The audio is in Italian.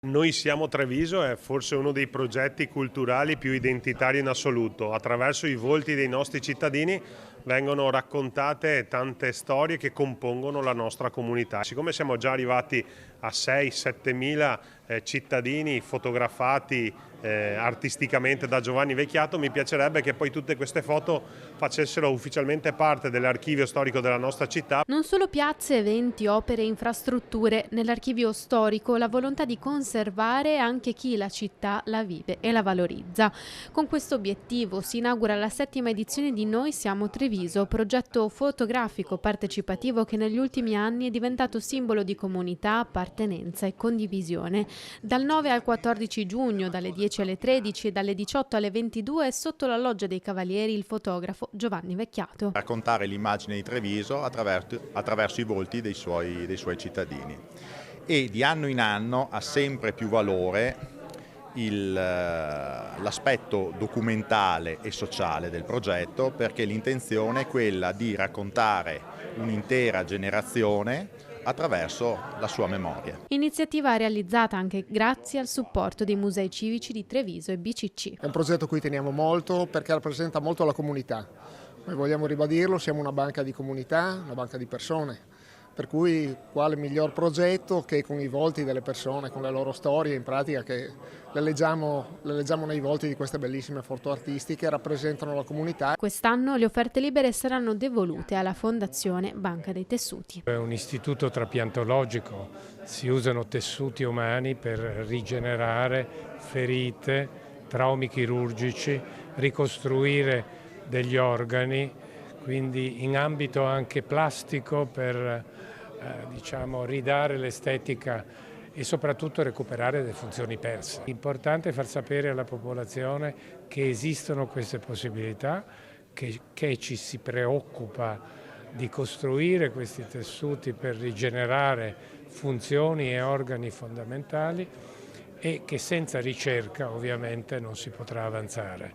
Noi siamo Treviso è forse uno dei progetti culturali più identitari in assoluto. Attraverso i volti dei nostri cittadini vengono raccontate tante storie che compongono la nostra comunità. Siccome siamo già arrivati a 6-7 mila cittadini fotografati artisticamente da Giovanni Vecchiato, mi piacerebbe che poi tutte queste foto facessero ufficialmente parte dell'archivio storico della nostra città. Non solo piazze, eventi, opere e infrastrutture, nell'archivio storico la volontà di conservare anche chi la città la vive e la valorizza. Con questo obiettivo si inaugura la 7ª edizione di Noi Siamo Treviso, progetto fotografico partecipativo che negli ultimi anni è diventato simbolo di comunità, appartenenza e condivisione. Dal 9 al 14 giugno, dalle 10 alle 13 e dalle 18 alle 22, sotto la Loggia dei Cavalieri, il fotografo Giovanni Vecchiato. Raccontare l'immagine di Treviso attraverso i volti dei suoi cittadini. E di anno in anno ha sempre più valore l'aspetto documentale e sociale del progetto, perché l'intenzione è quella di raccontare un'intera generazione attraverso la sua memoria. Iniziativa realizzata anche grazie al supporto dei musei civici di Treviso e BCC. È un progetto a cui teniamo molto perché rappresenta molto la comunità. Noi vogliamo ribadirlo, siamo una banca di comunità, una banca di persone. Per cui quale miglior progetto che con i volti delle persone, con le loro storie, in pratica che le leggiamo nei volti di queste bellissime foto artistiche, rappresentano la comunità. Quest'anno le offerte libere saranno devolute alla Fondazione Banca dei Tessuti. È un istituto trapiantologico, si usano tessuti umani per rigenerare ferite, traumi chirurgici, ricostruire degli organi, quindi in ambito anche plastico per ridare l'estetica e soprattutto recuperare le funzioni perse. L'importante è far sapere alla popolazione che esistono queste possibilità, che ci si preoccupa di costruire questi tessuti per rigenerare funzioni e organi fondamentali e che senza ricerca ovviamente non si potrà avanzare.